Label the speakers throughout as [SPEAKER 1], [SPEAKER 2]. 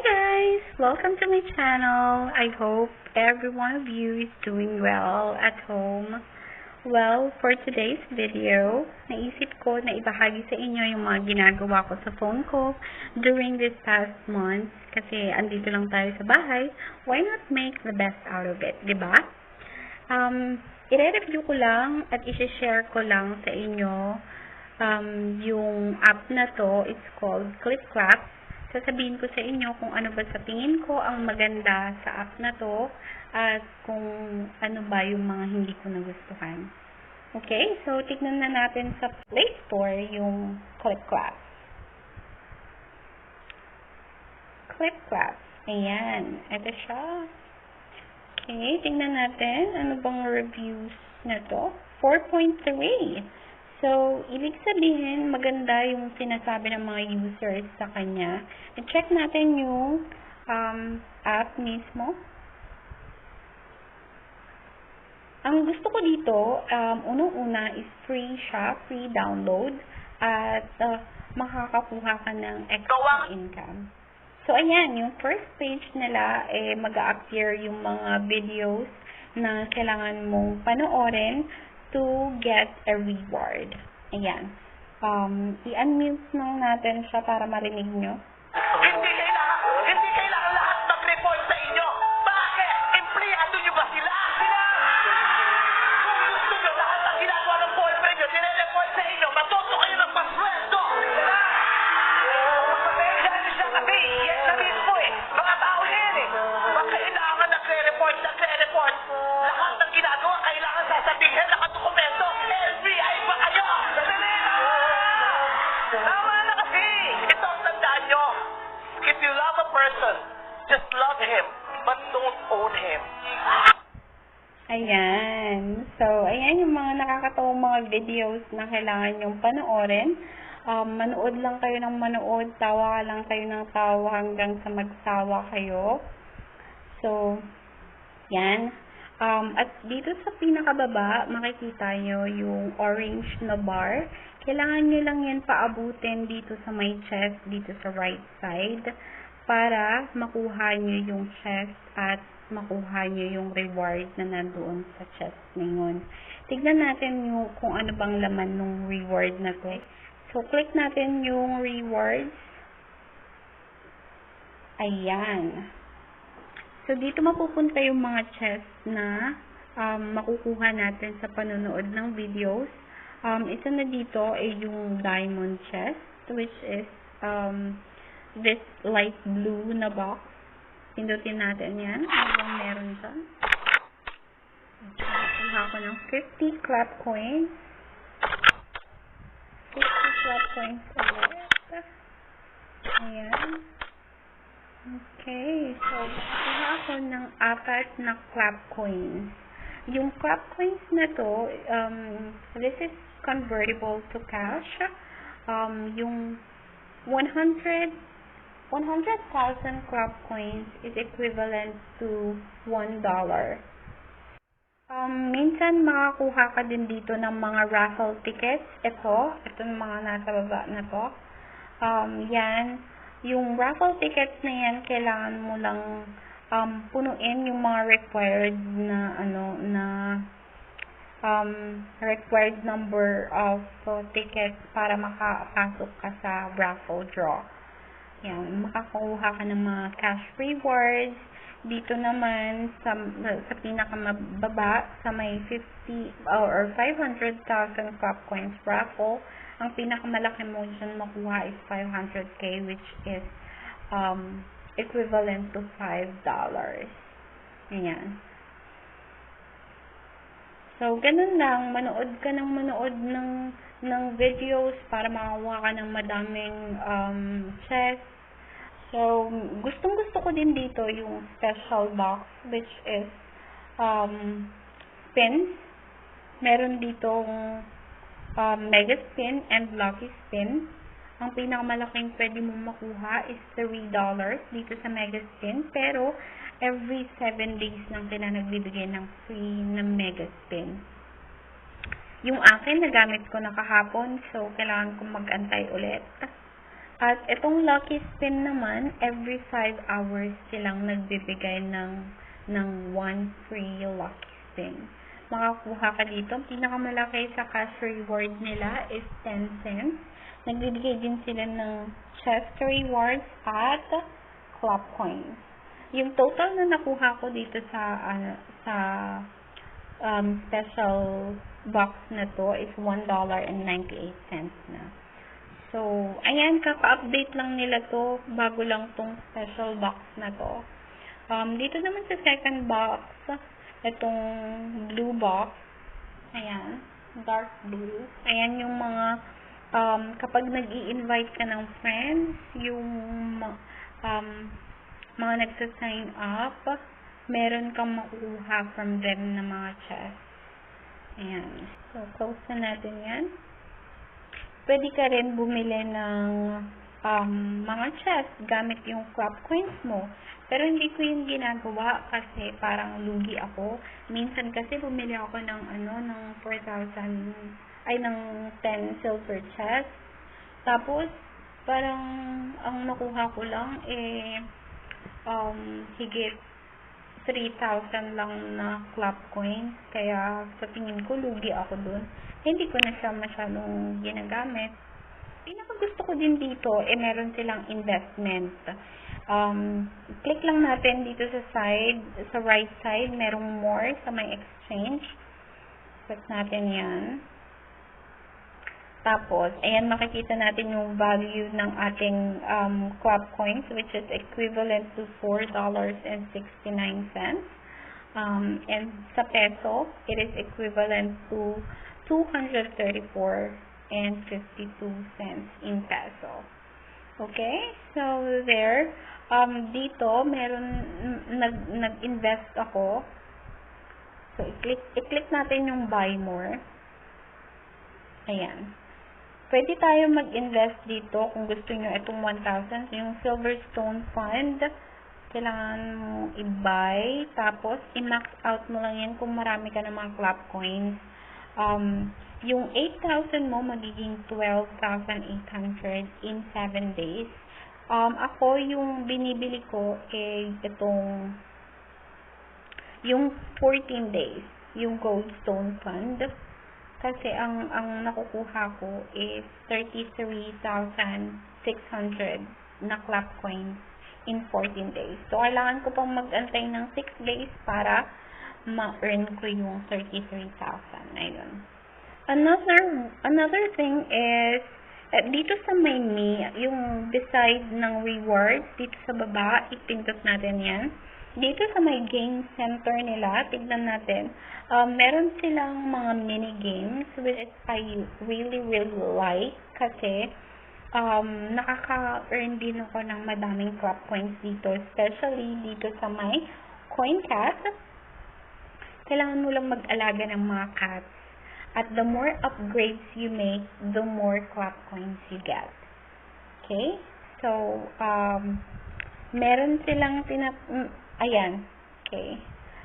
[SPEAKER 1] guys! Welcome to my channel. I hope every one of you is doing well at home. Well, for today's video, naisip ko na ibahagi sa inyo yung mga ginagawa ko sa phone ko during this past month kasi andito lang tayo sa bahay. Why not make the best out of it, diba? I-review ko lang at i-share ko lang sa inyo yung app na to. It's called Clipclaps. Sasabihin ko sa inyo kung ano ba sa tingin ko ang maganda sa app na to at kung ano ba yung mga hindi ko nagustuhan. Okay, so tignan na natin sa Play Store yung Clipclaps. Clipclaps. Ayan, ito siya. Okay, tignan natin ano bang reviews na to. 4.3. So, ibig sabihin, maganda yung sinasabi ng mga users sa kanya. I-check natin yung app mismo. Ang gusto ko dito, unang-una is free siya, free download, at makakakuha ka ng extra income. So, ayan, yung first page nila, mag-a-appear yung mga videos na kailangan mong panoorin to get a reward. Ayan. I-unmute lang natin siya para marinig nyo.
[SPEAKER 2] Hindi kailangan lahat mag-report sa inyo. Bakit? Empleyado nyo ba sila? Kung gusto nyo lahat ang ginagawa ng boyfriend nyo, sinireport sa inyo, matuto kayo ng pasweldo. Yan siya kasi, yan na mismo mga tao yan Bakit kailangan nagre-report? Lahat ng ginagawa, kailangan sasabihin, nakadokumento. FBI ba kayo? Tama na kasi. Ito ang tandaan nyo. If you love a person, just love him, but don't own him.
[SPEAKER 1] Ayan. So, ayan yung mga nakakatawang mga videos na kailangan yung panoorin. Manood lang kayo ng manood, tawa lang kayo ng tawa hanggang sa magsawa kayo. So, yan. At dito sa pinakababa, makikita nyo yung orange na bar. Kailangan nyo lang yan paabutin dito sa may chest, dito sa right side, para makuha nyo yung chest at makuha nyo yung reward na nandoon sa chest na yun. Tignan natin yung kung ano bang laman ng reward na to. So, click natin yung rewards. Ayan. So, dito mapupunta yung mga chest na makukuha natin sa panonood ng videos. Ito na dito ay yung diamond chest, which is this light blue na box. Pindutin natin yan. Ano bang meron dyan? Kuha ko ng 50 clap coins. 50 clap coins ulit. Ayan. Okay. So, kuha ako ng 4 na clap coins. Yung clap coins na to, this is convertible to cash. Yung 100,000 clap coins is equivalent to $1. Minsan makakuha ka din dito ng mga raffle tickets. Ito yung mga nasa baba na to. Yan. Yung raffle tickets na yan, kailangan mo lang punuin yung mga required na required number of tickets para makapasok ka sa raffle draw. Yan, makakuha ka ng mga cash rewards. Dito naman sa pinakamababa sa may 50 or 500,000 clap coins raffle, ang pinakamalaki mo dyan makuha is 500k, which is equivalent to $5. Ayan. So, ganun lang. Manood ka ng manood ng videos para makakuha ka ng madaming chest. So, gustong-gusto ko din dito yung special box, which is spins. Meron ditong mega spin and lucky spin. Ang pinakamalaking pwede mong makuha is $3 dito sa mega spin. Pero, every 7 days lang sila nagbibigay ng free na mega spin. Yung akin, nagamit ko na kahapon. So, kailangan kong mag-antay ulit. At itong lucky spin naman, every 5 hours silang nagbibigay ng 1 free lucky spin. Makakuha ka dito. Pinakamalaki sa cash reward nila is 10 cents. Nagbibigay din sila ng chest rewards at club coins. Yung total na nakuha ko dito sa special box na to is $1.98 na. So, ayan, kaka-update lang nila to, bago lang tong special box na to. Dito naman sa second box, itong blue box, ayan, dark blue. Ayan yung mga, kapag nag-i-invite ka ng friends, yung mga nagsa-sign up, meron kang makuha from them na mga chest. Ayan. So, close na natin yan. Pwede ka rin bumili ng mga chest gamit yung club coins mo. Pero hindi ko yung ginagawa kasi parang lugi ako. Minsan kasi bumili ako ng ng 4,000 ng 10 silver chest. Tapos parang ang nakuha ko lang higit 3,000 lang na club coins. Kaya sa tingin ko lugi ako dun. Hindi ko na siya masyadong ginagamit. Pinakagusto ko din dito, meron silang investment. Click lang natin dito sa right side, merong more sa may exchange. Click natin yan. Tapos, ayan, makikita natin yung value ng ating club coins, which is equivalent to $4.69. And sa peso, it is equivalent to 234.52 in peso. Okay? So, there. Dito, meron, nag-invest ako. So, i-click natin yung buy more. Ayan. Pwede tayo mag-invest dito kung gusto nyo itong 1,000. So, yung Silverstone Fund, kailangan mo i-buy. Tapos, i-max out mo lang yan kung marami ka ng mga club coins. Yung 8,000 mo magiging 12,800 in 7 days. Ako, yung binibili ko itong yung 14 days, yung Goldstone Fund. Kasi ang nakukuha ko is 33,600 na club coins in 14 days. So, kailangan ko pang mag-antay ng 6 days para ma-earn ko yung 33,000. Ayun. Another thing is, dito sa may me, yung beside ng rewards, dito sa baba, ipindot natin yan. Dito sa may game center nila, tignan natin, meron silang mga mini games, which I really like, kasi nakaka-earn din ako ng madaming club coins dito, especially dito sa may coin cat. Kailangan mo lang mag-alaga ng mga cats. At the more upgrades you make, the more club coins you get. Okay? So, meron silang ayan. Okay.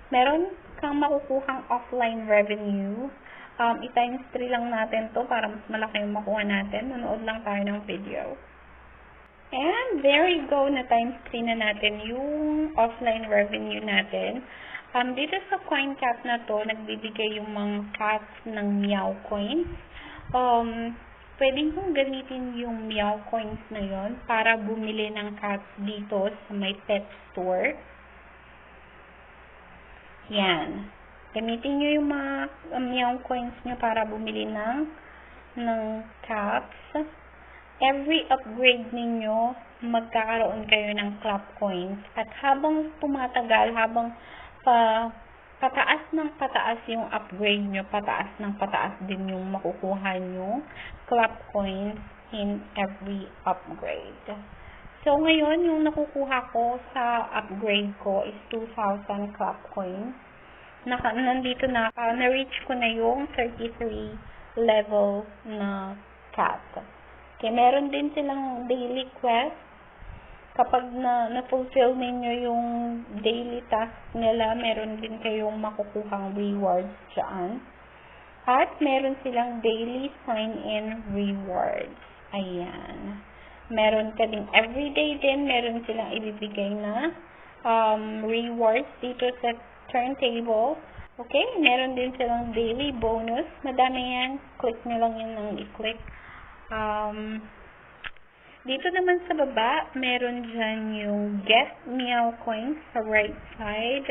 [SPEAKER 1] Meron kang makukuhang offline revenue. I-times 3 lang natin to para mas malaki yung makuha natin. Manood lang tayo ng video. And there you go, na times 3 na natin yung offline revenue natin. Dito sa coin cat na to, nagbibigay yung mga cats ng meow coins. Pwede mong gamitin yung meow coins na yon para bumili ng cats dito sa may pet store. Yan. Gamitin nyo yung mga meow coins nyo para bumili ng cats. Every upgrade ninyo, magkakaroon kayo ng club coins. At habang tumatagal, habang pataas ng pataas yung upgrade nyo, pataas ng pataas din yung makukuha nyo club coins in every upgrade. So, ngayon, yung nakukuha ko sa upgrade ko is 2,000 club coins. Nandito na-reach ko na yung 33 level na cat. Okay, meron din silang daily quest. Kapag na-fulfill ninyo yung daily task nila, meron din kayong makukuhang rewards dyan. At meron silang daily sign-in rewards. Ayan. Meron ka ding everyday din, meron silang ibibigay na rewards dito sa turntable. Okay, meron din silang daily bonus. Madami yan. Click nyo lang yun ng i-click. Dito naman sa baba, meron dyan yung Get Meow Coins sa right side.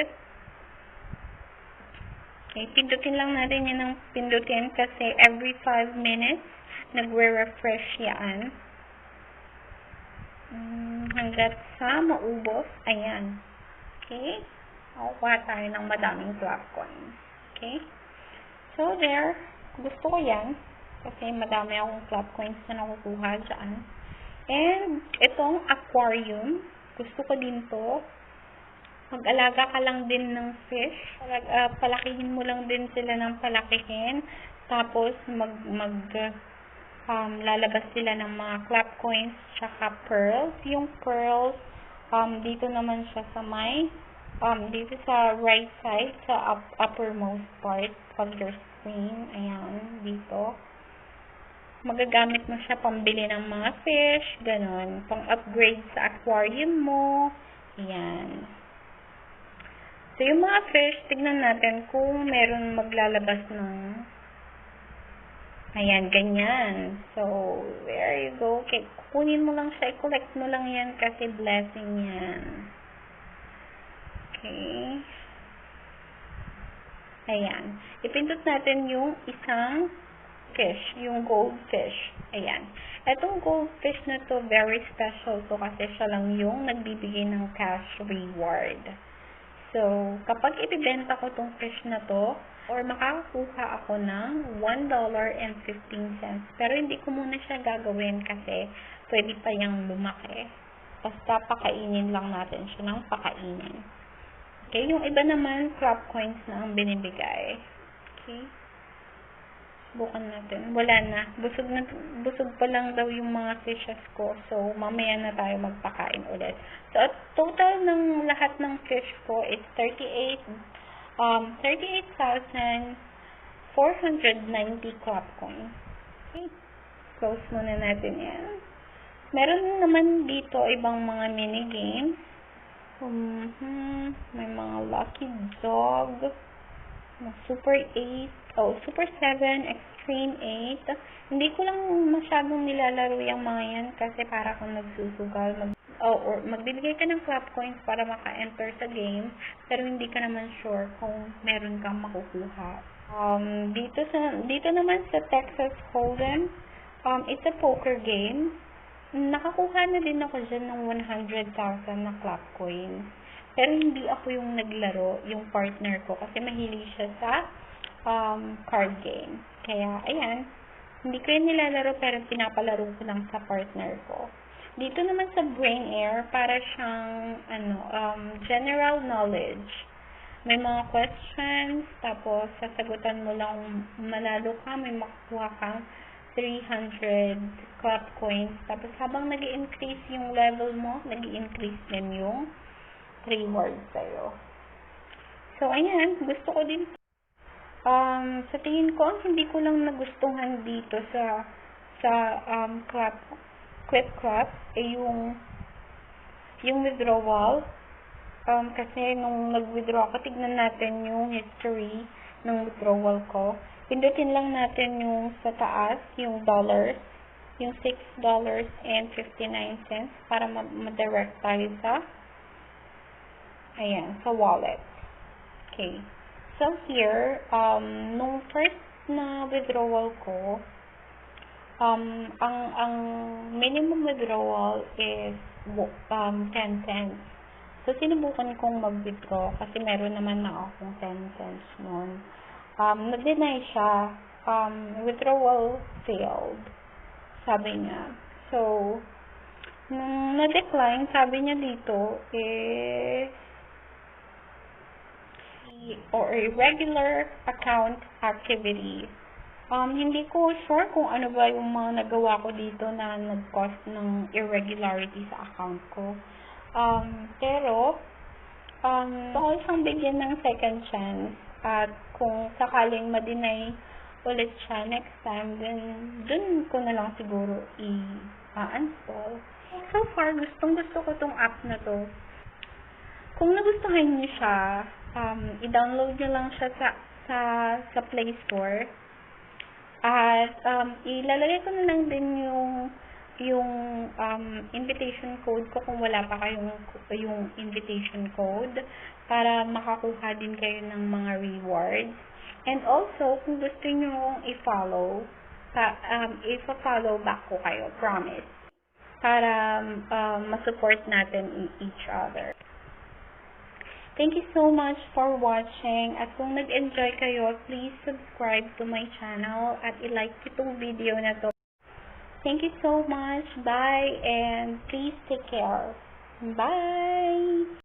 [SPEAKER 1] Okay, pindutin lang natin yan ng pindutin kasi every 5 minutes, nagre-refresh yan. Hanggat sa maubos, ayan. Okay? Makukuha tayo ng madaming club coins. Okay? So, there. Gusto ko yan. Kasi madami akong club coins na nakukuha dyan. And, itong aquarium. Gusto ko din to. Mag-alaga ka lang din ng fish. Palakihin mo lang din sila ng palakihin. Tapos, lalabas sila ng mga club coins tsaka pearls. Yung pearls, dito naman siya sa dito sa right side, sa uppermost part of your screen. Ayan, dito. Magagamit mo siya pambili ng mga fish, ganun. Pang-upgrade sa aquarium mo. Ayan. So, yung mga fish, tignan natin kung meron maglalabas ng ayan, ganyan. So, there you go. Okay, kukunin mo lang siya. I-collect mo lang yan kasi blessing yan. Okay. Ayan. Ipindot natin yung isang fish, yung goldfish. Ayan. Itong goldfish na to, very special to kasi siya lang yung nagbibigay ng cash reward. So, kapag ibibenta ko tong fish na to, or makakakuha ako ng $1.15. Pero hindi ko muna siya gagawin kasi pwede pa yung lumaki. Basta pakainin lang natin siya ng pakainin. Okay, yung iba naman, crop coins na ang binibigay. Okay. Subukan natin. Wala na. Busog pa lang daw yung mga fishes ko. So, mamaya na tayo magpakain ulit. So, at total ng lahat ng fish ko is 38,490 crop coins. Okay. Close muna natin yan. Meron naman dito ibang mga mini-games. May mga lucky dog. Super 8. Super 7, Extreme 8. Hindi ko lang masyadong nilalaro yung mga yan kasi para kung nagsusugal. Or magbibigay ka ng club coins para maka-enter sa game, pero hindi ka naman sure kung meron kang makukuha. Dito naman sa Texas Hold'em, it's a poker game. Nakakuha na din ako dyan ng 100,000 na club coins. Pero hindi ako yung naglaro, yung partner ko, kasi mahilig siya sa card game. Kaya, ayan, hindi ko yung nilalaro pero pinapalaro ko lang sa partner ko. Dito naman sa Brain Air, para siyang general knowledge. May mga questions, tapos sasagutan mo lang, manalo ka, may makukuha kang 300 club coins. Tapos habang nag-i-increase yung level mo, nag-i-increase din yung rewards sa'yo. So, ayan, gusto ko din. Sa tingin ko, ang hindi ko lang nagustuhan dito sa Clipclaps ay yung withdrawal. Kasi nung nag-withdraw ako, tignan natin yung history ng withdrawal ko. Pindutin lang natin yung sa taas, yung dollars, yung $6.59 para ma-direct tayo sa sa wallet. Okay. So here, nung first na withdrawal ko, ang minimum withdrawal is 10 cents. So, sinubukan kong mag-withdraw kasi meron naman na akong 10 cents noon. Na-deny siya. Withdrawal failed. Sabi niya. So, nung na-decline, sabi niya dito, or irregular account activity. Hindi ko sure kung ano ba yung mga nagawa ko dito na nag-cause ng irregularity sa account ko. Pero, gusto siyang bigyan ng second chance at kung sakaling ma-deny ulit siya next time, then dun ko na lang siguro uninstall. So far, gustong-gusto ko tong app na to. Kung nagustuhan niyo siya, i-download niyo lang siya sa Play Store. At ilalagay ko na lang din yung invitation code ko kung wala pa kayong yung invitation code para makakuha din kayo ng mga rewards. And also, kung gusto niyo i-follow, i-follow back ko kayo, promise. Para ma-support natin each other. Thank you so much for watching. At kung nag-enjoy kayo, please subscribe to my channel at i-like itong video na to. Thank you so much. Bye and please take care. Bye!